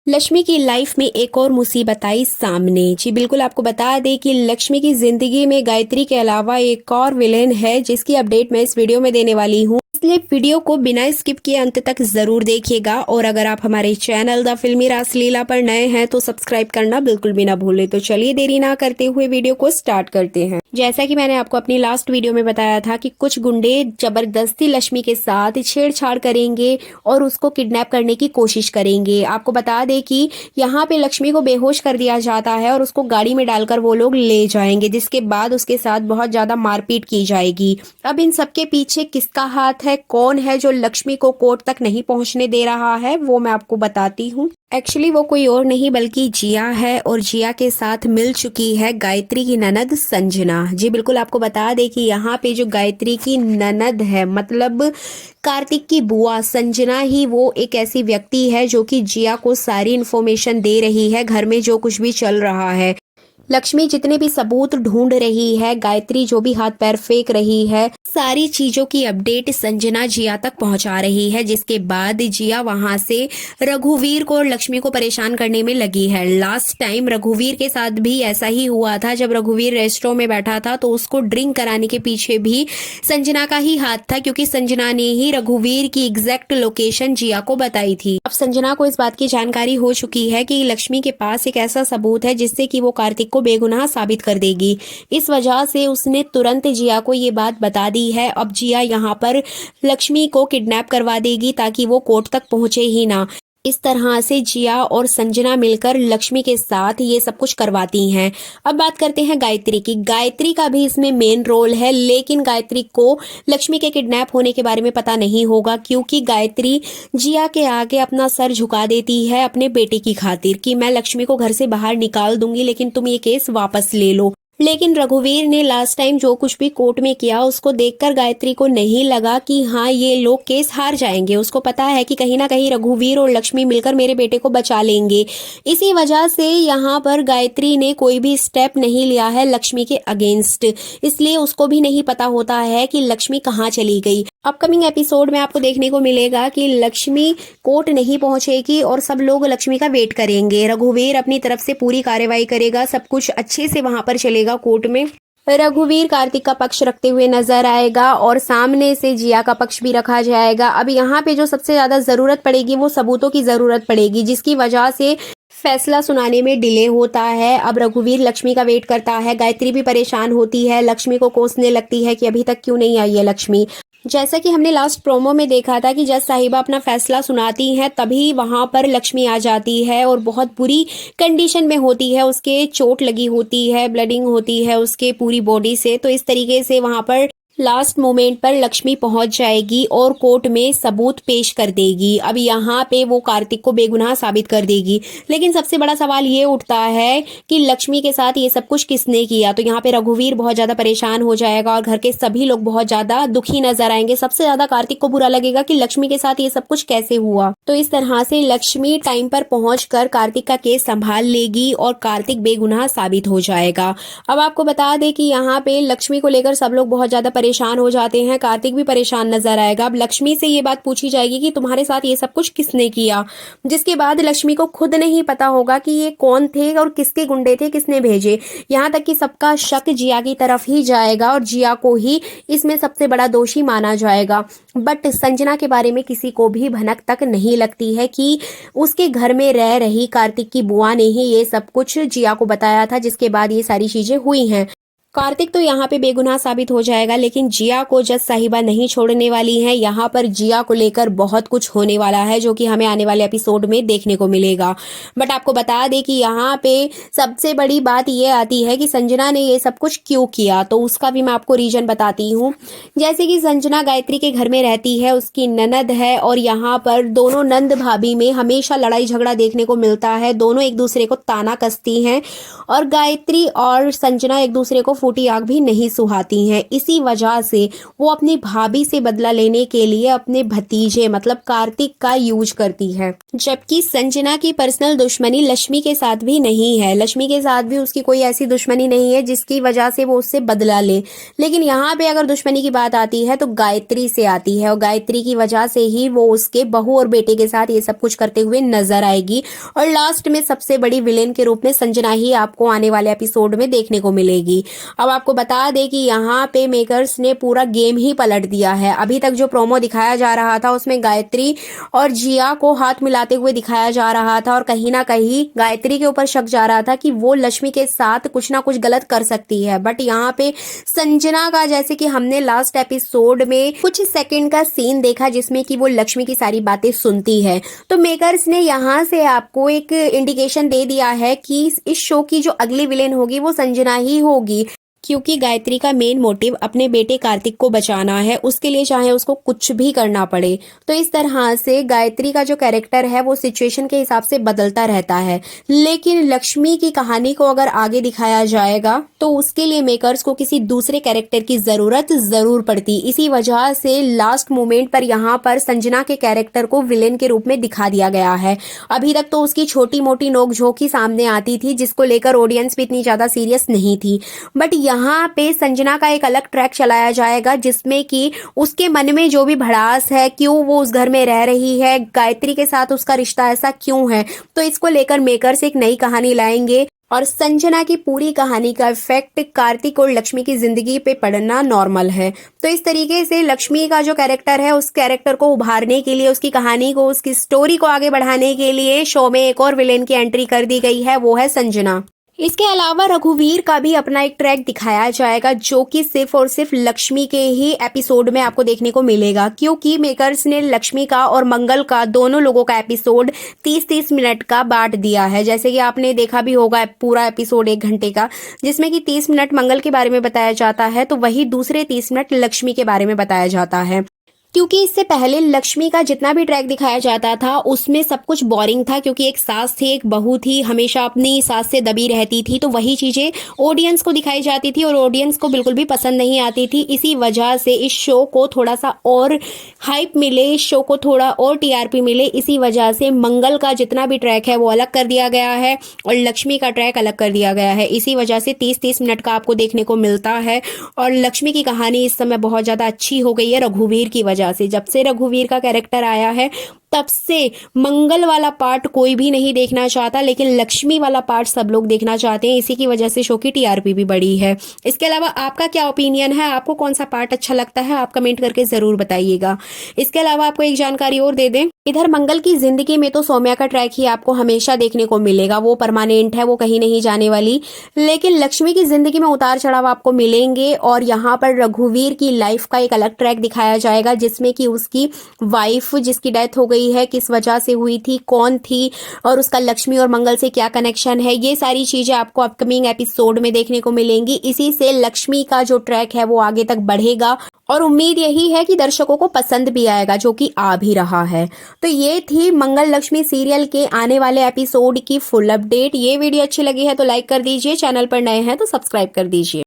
लक्ष्मी की लाइफ में एक और मुसीबत आई सामने। जी बिल्कुल, आपको बता दें कि लक्ष्मी की जिंदगी में गायत्री के अलावा एक और विलेन है जिसकी अपडेट मैं इस वीडियो में देने वाली हूँ, इसलिए वीडियो को बिना स्किप किए अंत तक जरूर देखिएगा। और अगर आप हमारे चैनल द फिल्मी रासलीला पर नए हैं तो सब्सक्राइब करना बिल्कुल भी ना भूलें। तो चलिए देरी ना करते हुए वीडियो को स्टार्ट करते हैं। जैसा कि मैंने आपको अपनी लास्ट वीडियो में बताया था कि कुछ गुंडे जबरदस्ती लक्ष्मी के साथ छेड़छाड़ करेंगे और उसको किडनैप करने की कोशिश करेंगे। आपको बता दें कि यहाँ पे लक्ष्मी को बेहोश कर दिया जाता है और उसको गाड़ी में डालकर वो लोग ले जाएंगे, जिसके बाद उसके साथ बहुत ज्यादा मारपीट की जाएगी। अब इन सबके पीछे किसका हाथ है, कौन है जो लक्ष्मी को कोर्ट तक नहीं पहुंचने दे रहा है, वो मैं आपको बताती हूँ। एक्चुअली वो कोई और नहीं बल्कि जिया है और जिया के साथ मिल चुकी है गायत्री की ननद संजना। जी बिल्कुल, आपको बता दें कि यहाँ पे जो गायत्री की ननद है मतलब कार्तिक की बुआ संजना ही वो एक ऐसी व्यक्ति है जो कि जिया को सारी इन्फॉर्मेशन दे रही है घर में जो कुछ भी चल रहा है। लक्ष्मी जितने भी सबूत ढूंढ रही है, गायत्री जो भी हाथ पैर फेंक रही है, सारी चीजों की अपडेट संजना जिया तक पहुंचा रही है, जिसके बाद जिया वहां से रघुवीर को और लक्ष्मी को परेशान करने में लगी है। लास्ट टाइम रघुवीर के साथ भी ऐसा ही हुआ था। जब रघुवीर रेस्टोरेंट में बैठा था तो उसको ड्रिंक कराने के पीछे भी संजना का ही हाथ था, क्योंकि संजना ने ही रघुवीर की एग्जैक्ट लोकेशन जिया को बताई थी। अब संजना को इस बात की जानकारी हो चुकी है कि लक्ष्मी के पास एक ऐसा सबूत है जिससे कि वो कार्तिक को बेगुनाह साबित कर देगी। इस वजह से उसने तुरंत जिया को ये बात बता दी है। अब जिया यहाँ पर लक्ष्मी को किडनैप करवा देगी ताकि वो कोर्ट तक पहुंचे ही ना। इस तरह से जिया और संजना मिलकर लक्ष्मी के साथ ये सब कुछ करवाती हैं। अब बात करते हैं गायत्री की। गायत्री का भी इसमें मेन रोल है, लेकिन गायत्री को लक्ष्मी के किडनैप होने के बारे में पता नहीं होगा, क्योंकि गायत्री जिया के आगे अपना सर झुका देती है अपने बेटे की खातिर कि मैं लक्ष्मी को घर से बाहर निकाल दूंगी, लेकिन तुम ये केस वापस ले लो। लेकिन रघुवीर ने लास्ट टाइम जो कुछ भी कोर्ट में किया उसको देखकर गायत्री को नहीं लगा कि हाँ ये लोग केस हार जाएंगे। उसको पता है कि कहीं ना कहीं रघुवीर और लक्ष्मी मिलकर मेरे बेटे को बचा लेंगे। इसी वजह से यहाँ पर गायत्री ने कोई भी स्टेप नहीं लिया है लक्ष्मी के अगेंस्ट, इसलिए उसको भी नहीं पता होता है कि लक्ष्मी कहाँ चली गई। अपकमिंग एपिसोड में आपको देखने को मिलेगा कि लक्ष्मी कोर्ट नहीं पहुंचेगी और सब लोग लक्ष्मी का वेट करेंगे। रघुवीर अपनी तरफ से पूरी कार्रवाई करेगा, सब कुछ अच्छे से वहां पर चलेगा कोर्ट में। रघुवीर कार्तिक का पक्ष रखते हुए नजर आएगा और सामने से जिया का पक्ष भी रखा जाएगा। अब यहाँ पे जो सबसे ज्यादा जरूरत पड़ेगी वो सबूतों की जरूरत पड़ेगी, जिसकी वजह से फैसला सुनाने में डिले होता है। अब रघुवीर लक्ष्मी का वेट करता है, गायत्री भी परेशान होती है, लक्ष्मी को कोसने लगती है कि अभी तक क्यों नहीं आई है लक्ष्मी। जैसा कि हमने लास्ट प्रोमो में देखा था कि जज साहिबा अपना फैसला सुनाती हैं तभी वहां पर लक्ष्मी आ जाती है और बहुत बुरी कंडीशन में होती है, उसके चोट लगी होती है, ब्लडिंग होती है उसके पूरी बॉडी से। तो इस तरीके से वहां पर लास्ट मोमेंट पर लक्ष्मी पहुंच जाएगी और कोर्ट में सबूत पेश कर देगी। अब यहाँ पे वो कार्तिक को बेगुनाह साबित कर देगी। लेकिन सबसे बड़ा सवाल ये उठता है कि लक्ष्मी के साथ ये सब कुछ किसने किया। तो यहाँ पे रघुवीर बहुत ज्यादा परेशान हो जाएगा और घर के सभी लोग बहुत ज्यादा दुखी नजर आएंगे। सबसे ज्यादा कार्तिक को बुरा लगेगा कि लक्ष्मी के साथ ये सब कुछ कैसे हुआ। तो इस तरह से लक्ष्मी टाइम पर पहुंचकर कार्तिक का केस संभाल लेगी और कार्तिक बेगुनाह साबित हो जाएगा। अब आपको बता दें कि यहाँ पे लक्ष्मी को लेकर सब लोग बहुत ज्यादा परेशान हो जाते हैं, कार्तिक भी परेशान नजर आएगा। अब लक्ष्मी से ये बात पूछी जाएगी कि तुम्हारे साथ ये सब कुछ किसने किया, जिसके बाद लक्ष्मी को खुद नहीं पता होगा कि ये कौन थे और किसके गुंडे थे, किसने भेजे। यहाँ तक कि सबका शक जिया की तरफ ही जाएगा और जिया को ही इसमें सबसे बड़ा दोषी माना जाएगा। बट संजना के बारे में किसी को भी भनक तक नहीं लगती है कि उसके घर में रह रही कार्तिक की बुआ ने ही ये सब कुछ जिया को बताया था, जिसके बाद ये सारी चीजें हुई हैं। कार्तिक तो यहाँ पे बेगुनाह साबित हो जाएगा, लेकिन जिया को जज साहिबा नहीं छोड़ने वाली है। यहाँ पर जिया को लेकर बहुत कुछ होने वाला है जो कि हमें आने वाले एपिसोड में देखने को मिलेगा। बट आपको बता दें कि यहाँ पे सबसे बड़ी बात ये आती है कि संजना ने ये सब कुछ क्यों किया, तो उसका भी मैं आपको रीजन बताती हूँ। जैसे कि संजना गायत्री के घर में रहती है, उसकी ननद है और यहाँ पर दोनों नंद भाभी में हमेशा लड़ाई झगड़ा देखने को मिलता है। दोनों एक दूसरे को ताना कसती हैं और गायत्री और संजना एक दूसरे को फूटी आग भी नहीं सुहाती हैं। इसी वजह से वो अपनी भाभी से बदला लेने के लिए अपने भतीजे मतलब कार्तिक का यूज करती है। जबकि संजना की पर्सनल दुश्मनी लक्ष्मी के साथ भी नहीं है, लक्ष्मी के साथ भी उसकी कोई ऐसी दुश्मनी नहीं है जिसकी वजह से वो उससे बदला ले। लेकिन यहाँ पे अगर दुश्मनी की बात आती है तो गायत्री से आती है, और गायत्री की वजह से ही वो उसके बहू और बेटे के साथ ये सब कुछ करते हुए नजर आएगी। और लास्ट में सबसे बड़ी विलेन के रूप में संजना ही आपको आने वाले एपिसोड में देखने को मिलेगी। अब आपको बता दें कि यहाँ पे मेकर्स ने पूरा गेम ही पलट दिया है। अभी तक जो प्रोमो दिखाया जा रहा था उसमें गायत्री और जिया को हाथ मिलाते हुए दिखाया जा रहा था, और कहीं ना कहीं गायत्री के ऊपर शक जा रहा था कि वो लक्ष्मी के साथ कुछ ना कुछ गलत कर सकती है। बट यहाँ पे संजना का, जैसे कि हमने लास्ट एपिसोड में कुछ सेकंड का सीन देखा जिसमें कि वो लक्ष्मी की सारी बातें सुनती है, तो मेकर्स ने यहाँ से आपको एक इंडिकेशन दे दिया है कि इस शो की जो अगली विलेन होगी वो संजना ही होगी, क्योंकि गायत्री का मेन मोटिव अपने बेटे कार्तिक को बचाना है, उसके लिए चाहे उसको कुछ भी करना पड़े। तो इस तरह से गायत्री का जो कैरेक्टर है वो सिचुएशन के हिसाब से बदलता रहता है। लेकिन लक्ष्मी की कहानी को अगर आगे दिखाया जाएगा तो उसके लिए मेकर्स को किसी दूसरे कैरेक्टर की जरूरत जरूर पड़ती। इसी वजह से लास्ट मोमेंट पर यहाँ पर संजना के कैरेक्टर को विलेन के रूप में दिखा दिया गया है। अभी तक तो उसकी छोटी मोटी नोकझोंक ही सामने आती थी जिसको लेकर ऑडियंस भी इतनी ज्यादा सीरियस नहीं थी। बट यहाँ पे संजना का एक अलग ट्रैक चलाया जाएगा जिसमें कि उसके मन में जो भी भड़ास है, क्यों वो उस घर में रह रही है, गायत्री के साथ उसका रिश्ता ऐसा क्यों है, तो इसको लेकर मेकर्स एक नई कहानी लाएंगे। और संजना की पूरी कहानी का इफेक्ट कार्तिक और लक्ष्मी की जिंदगी पे पड़ना नॉर्मल है। तो इस तरीके से लक्ष्मी का जो कैरेक्टर है उस कैरेक्टर को उभारने के लिए, उसकी कहानी को, उसकी स्टोरी को आगे बढ़ाने के लिए शो में एक और विलेन की एंट्री कर दी गई है, वो है संजना। इसके अलावा रघुवीर का भी अपना एक ट्रैक दिखाया जाएगा जो कि सिर्फ और सिर्फ लक्ष्मी के ही एपिसोड में आपको देखने को मिलेगा, क्योंकि मेकर्स ने लक्ष्मी का और मंगल का दोनों लोगों का एपिसोड 30-30 मिनट का बांट दिया है। जैसे कि आपने देखा भी होगा पूरा एपिसोड 1 घंटे का, जिसमें कि 30 मिनट मंगल के बारे में बताया जाता है तो वही दूसरे 30 मिनट लक्ष्मी के बारे में बताया जाता है। क्योंकि इससे पहले लक्ष्मी का जितना भी ट्रैक दिखाया जाता था उसमें सब कुछ बोरिंग था, क्योंकि एक सास थी, एक बहू थी, हमेशा अपनी सास से दबी रहती थी, तो वही चीजें ऑडियंस को दिखाई जाती थी और ऑडियंस को बिल्कुल भी पसंद नहीं आती थी। इसी वजह से इस शो को थोड़ा सा और हाइप मिले, इस शो को थोड़ा और टीआरपी मिले, इसी वजह से मंगल का जितना भी ट्रैक है वो अलग कर दिया गया है और लक्ष्मी का ट्रैक अलग कर दिया गया है। इसी वजह से 30-30 मिनट का आपको देखने को मिलता है। और लक्ष्मी की कहानी इस समय बहुत ज्यादा अच्छी हो गई है रघुवीर की वजह से। जब से रघुवीर का कैरेक्टर आया है तब से मंगल वाला पार्ट कोई भी नहीं देखना चाहता, लेकिन लक्ष्मी वाला पार्ट सब लोग देखना चाहते हैं। इसी की वजह से शो की टीआरपी भी बढ़ी है। इसके अलावा आपका क्या ओपिनियन है, आपको कौन सा पार्ट अच्छा लगता है, आप कमेंट करके जरूर बताइएगा। इसके अलावा आपको एक जानकारी और दे दें, इधर मंगल की जिंदगी में तो सौम्या का ट्रैक ही आपको हमेशा देखने को मिलेगा, वो परमानेंट है, वो कहीं नहीं जाने वाली। लेकिन लक्ष्मी की जिंदगी में उतार चढ़ाव आपको मिलेंगे और यहाँ पर रघुवीर की लाइफ का एक अलग ट्रैक दिखाया जाएगा जिसमें कि उसकी वाइफ जिसकी डेथ हो गई है, किस वजह से हुई थी, कौन थी, और उसका लक्ष्मी और मंगल से क्या कनेक्शन है, ये सारी चीजें आपको अपकमिंग एपिसोड में देखने को मिलेंगी। इसी से लक्ष्मी का जो ट्रैक है वो आगे तक बढ़ेगा और उम्मीद यही है कि दर्शकों को पसंद भी आएगा, जो कि आ भी रहा है। तो ये थी मंगल लक्ष्मी सीरियल के आने वाले एपिसोड की फुल अपडेट। ये वीडियो अच्छी लगी है तो लाइक कर दीजिए, चैनल पर नए हैं तो सब्सक्राइब कर दीजिए।